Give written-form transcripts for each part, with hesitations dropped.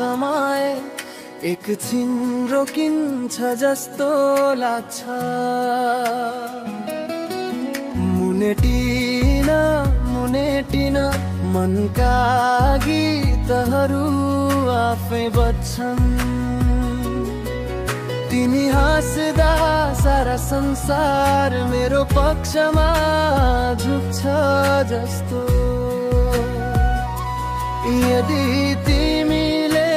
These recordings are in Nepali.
समय एकछिन रोकिन्छ जस्तो लाग्छ। मुनेटिन मुनेटिन मनका गीतहरू आफै बज्छन्। तिमी हाँस्दा सारा संसार मेरो पक्षमा झुक्छ जस्तो। यदि तिमीले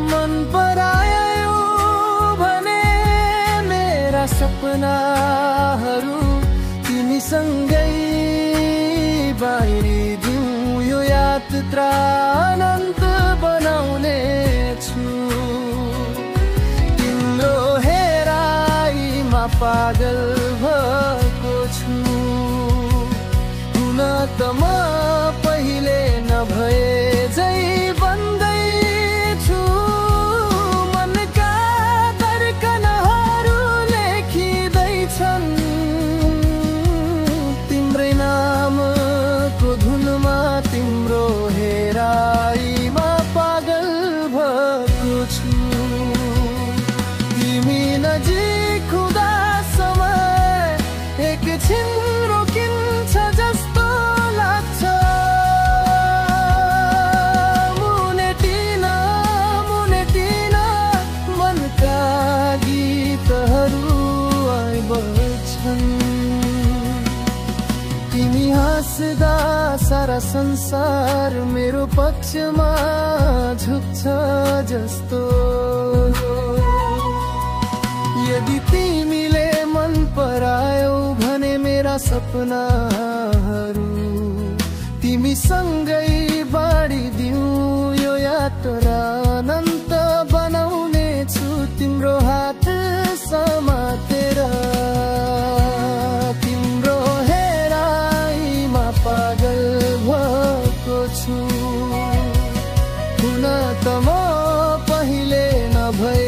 मन परायौ भने मेरा सपनाहरू तिमीसँगै बाहिरिदिउँ। यो यात्रा अनन्त बनाउने छु। तिम्रो हेराइमा पागल भएको छु। हुन त म पहिले नभए झै बन्दैछु। मनका धड्कनहरू लेखिँदैछन्। तिम्रै नामको धुनमा तिम्रो हेराइमा पागल भएको छु। तिमी नजिक हुँदा समय एकछिन रोकिन्छ जस्तो लाग्छ। मुनेटिन मुनेटिन मनका गीतहरू आइबज्छन्। तिमी हाँस्दा सारा संसार मेरो पक्षमा झुक्छ जस्तो। यदि तिमीले मन परायौ भने मेरा सपनाहरू तिमीसँगै बाँडिदिउँ। यो यात्रा अनन्त बनाउने छु। तिम्रो हात समातेर तिम्रो हेराइमा पागल भएको छु। हुन त म पहिले नभए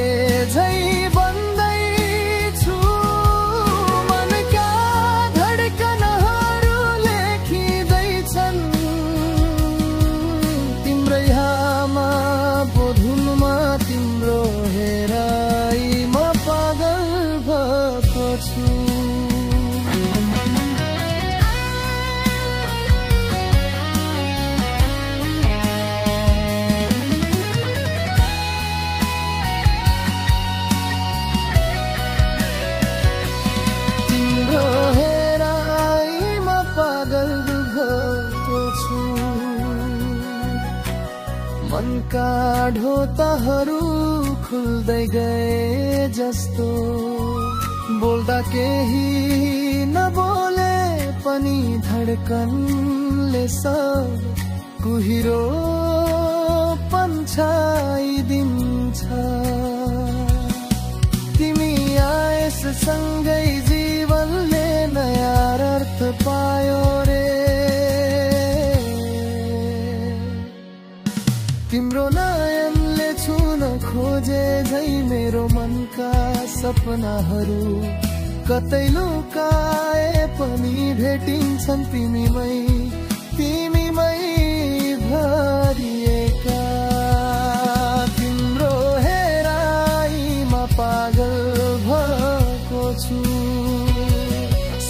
झै बन्दैछु। मनका धड्कनहरू लेखिँदैछन्। तिम्रै हामा बोधुनमा तिम्रो हेराइमा पागल भएको छु। मनका ढोताहरू खुल्दै गए जस्तो। बोल्दा केही नबोले पनि धड्कनले सब कुहिरो पन्छाइदिन्छ। तिमी आएसँगै जीवनले नयाँ अर्थ पायो रे। तिम्रो नयनले छुन खोजे झै मेरो मनका सपनाहरू। कतै लुकाए पनि भेटिन्छन् तिमीमै तिमीमै भरिएका। तिम्रो हेराइमा पागल भएको छु।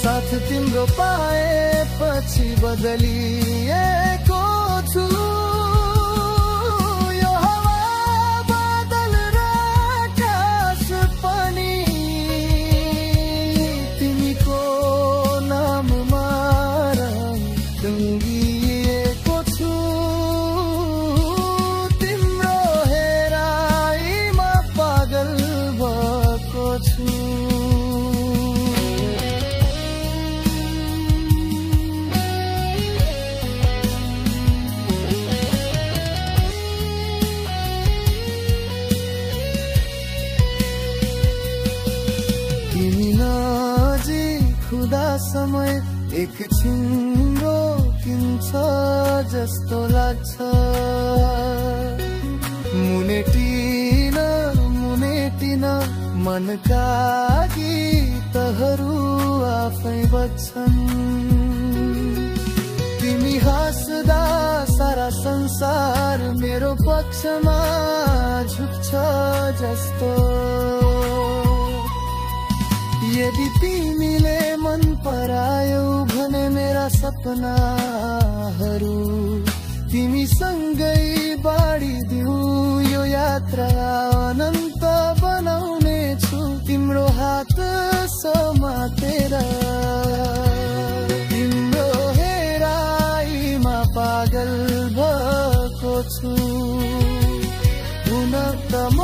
साथ तिम्रो पाएपछि बदलिएको छु। समय एकछिन रोकिन्छ जस्तो लाग्छ। मुनेटिन मुनेटिन मनका गीतहरू आफै बज्छन्। तिमी हाँस्दा सारा संसार मेरो पक्षमा झुक्छ जस्तो। यदि तिमीले मन परायौ भने मेरा सपनाहरू तिमीसँगै बाँडिदिऊ। यो यात्रा अनन्त बनाउने छु तिम्रो हात समातेर। तिम्रो हेराइमा पागल भएको छु। हुन त म